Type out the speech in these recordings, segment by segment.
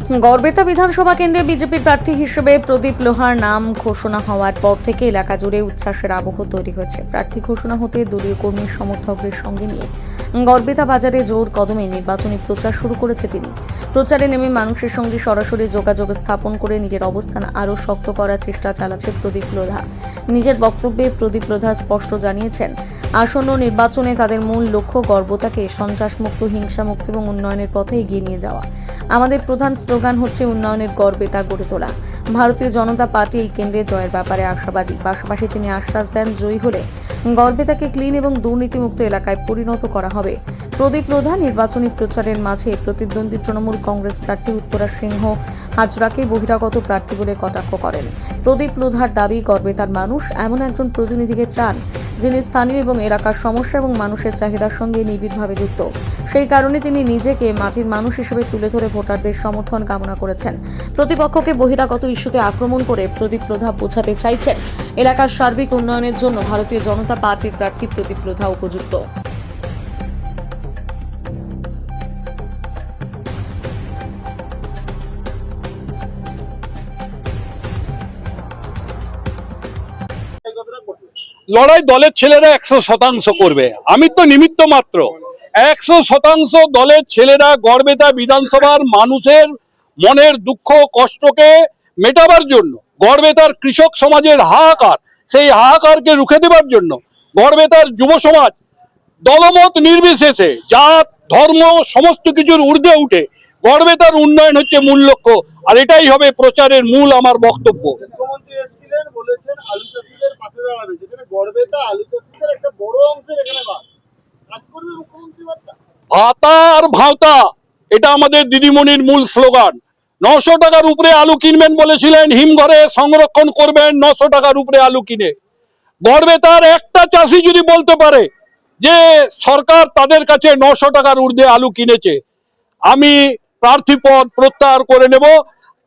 গড়বেতা বিধানসভা কেন্দ্রে বিজেপির প্রার্থী হিসেবে প্রদীপ লোহার নাম ঘোষণা হওয়ার পর থেকে এলাকা জুড়ে উচ্ছ্বাসের আবহ তৈরি হয়েছে। প্রার্থী ঘোষণা হতে দলীয় কর্মী সমর্থকদের সঙ্গে নিয়ে গড়বেতা বাজারে জোর কদমে নির্বাচনী প্রচার শুরু করেছে তিনি। প্রচারে নেমে মানুষের সঙ্গে সরাসরি যোগাযোগ স্থাপন করে নিজের অবস্থান আরও শক্ত করার চেষ্টা চালাচ্ছে প্রদীপ লোধা। নিজের বক্তব্যে প্রদীপ লোধা স্পষ্ট জানিয়েছেন, আসন্ন নির্বাচনে তাদের মূল লক্ষ্য গড়বেতাকে সন্ত্রাসমুক্ত, হিংসামুক্ত এবং উন্নয়নের পথে এগিয়ে নিয়ে যাওয়া। আমাদের প্রধান স্লোগান হচ্ছে উন্নয়নের গড়বেতা গড়ে তোলা। ভারতীয় জনতা পার্টি এই কেন্দ্রে জয়ের ব্যাপারে আশাবাদী। পাশাপাশি তিনি আশ্বাস দেন, জয়ী হলে গড়বেতাকে ক্লিন এবং দুর্নীতিমুক্ত এলাকায় পরিণত করা হবে। প্রদীপ লোধা নির্বাচনী প্রচারের মাঝে প্রতিদ্বন্দ্বী তৃণমূল কংগ্রেস প্রার্থী উত্তরা সিংহ হাজরাকে বহিরাগত প্রার্থী বলে কটাক্ষ করেন। প্রদীপ লোধার দাবি, গড়বেতার মানুষ এমন একজন প্রতিনিধিকে চান যিনি স্থানীয় এবং এলাকার সমস্যা এবং মানুষের চাহিদার সঙ্গে নিবিড়ভাবে যুক্ত। সেই কারণে তিনি নিজেকে মাটির মানুষ হিসেবে তুলে ধরে ভোটারদের সমর্থন কামনা করেছেন। প্রতিপক্ষকে বহিরাগত ইস্যুতে আক্রমণ করে প্রদীপ লোধা বোঝাতে চাইছেন এলাকার সার্বিক উন্নয়নের জন্য ভারতীয় জনতা পার্টির প্রার্থী প্রদীপ লোধা উপযুক্ত। লড়াই দলের ছেলেরা 100% করবে, আমি তো নিমিত্ত মাত্র। 100% দলের ছেলেরা গড়বেতা বিধানসভার মানুষের মনের দুঃখ কষ্টকে মেটাবার জন্য, গড়বেতার কৃষক সমাজের হাহাকার, সেই হাহাকারকে রুখে দেবার জন্য গড়বেতার যুব সমাজ দলমত নির্বিশেষে, জাত ধর্ম সমস্ত কিছুর ঊর্ধ্বে উঠে গড়বেতার উন্নয়ন হচ্ছে মূল লক্ষ্য। আর এটাই হবে প্রচারের মূল আমার বক্তব্য। মুখ্যমন্ত্রী এসেছিলেন, বলেছেন আলু চাষীদের পাশে দাঁড়াবে, যেখানে গড়বেতা আলু চাষীদের একটা বড় অংশের এখানে কাজ করবে মুখ্যমন্ত্রী। ভাতা আর ভাওতা, এটা আমাদের দিদিমণির মূল স্লোগান। 900 টাকার উপরে আলু কিনবেন বলেছিলেন, হিমঘরে সংরক্ষণ করবেন 900 টাকার উপরে আলু কিনে। গড়বেতার একটা চাষি যদি বলতে পারে যে সরকার তাদের কাছে 900 টাকার ঊর্ধ্বে আলু কিনেছে, আমি প্রার্থী পদ প্রত্যাহার করে নেব।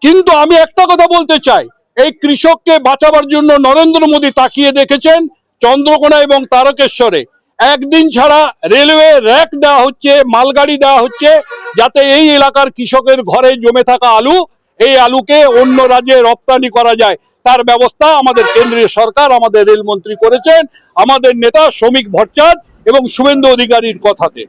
কিন্তু আমি একটা কথা বলতে চাই, এই কৃষককে বাঁচাবার জন্য নরেন্দ্র মোদী তাকিয়ে দেখেছেন চন্দ্রকোনা এবং তারকেশ্বরে। একদিন ছাড়া রেলওয়ে র্যাক দেওয়া হচ্ছে, মালগাড়ি দেওয়া হচ্ছে, যাতে এই এলাকার কৃষকের ঘরে জমে থাকা আলু, এই আলুকে অন্য রাজ্যে রপ্তানি করা যায়। তার ব্যবস্থা আমাদের কেন্দ্রীয় সরকার, আমাদের রেলমন্ত্রী করেছেন, আমাদের নেতা শ্রমিক ভট্টাচার্য এবং শুভেন্দু অধিকারীর কথাতে।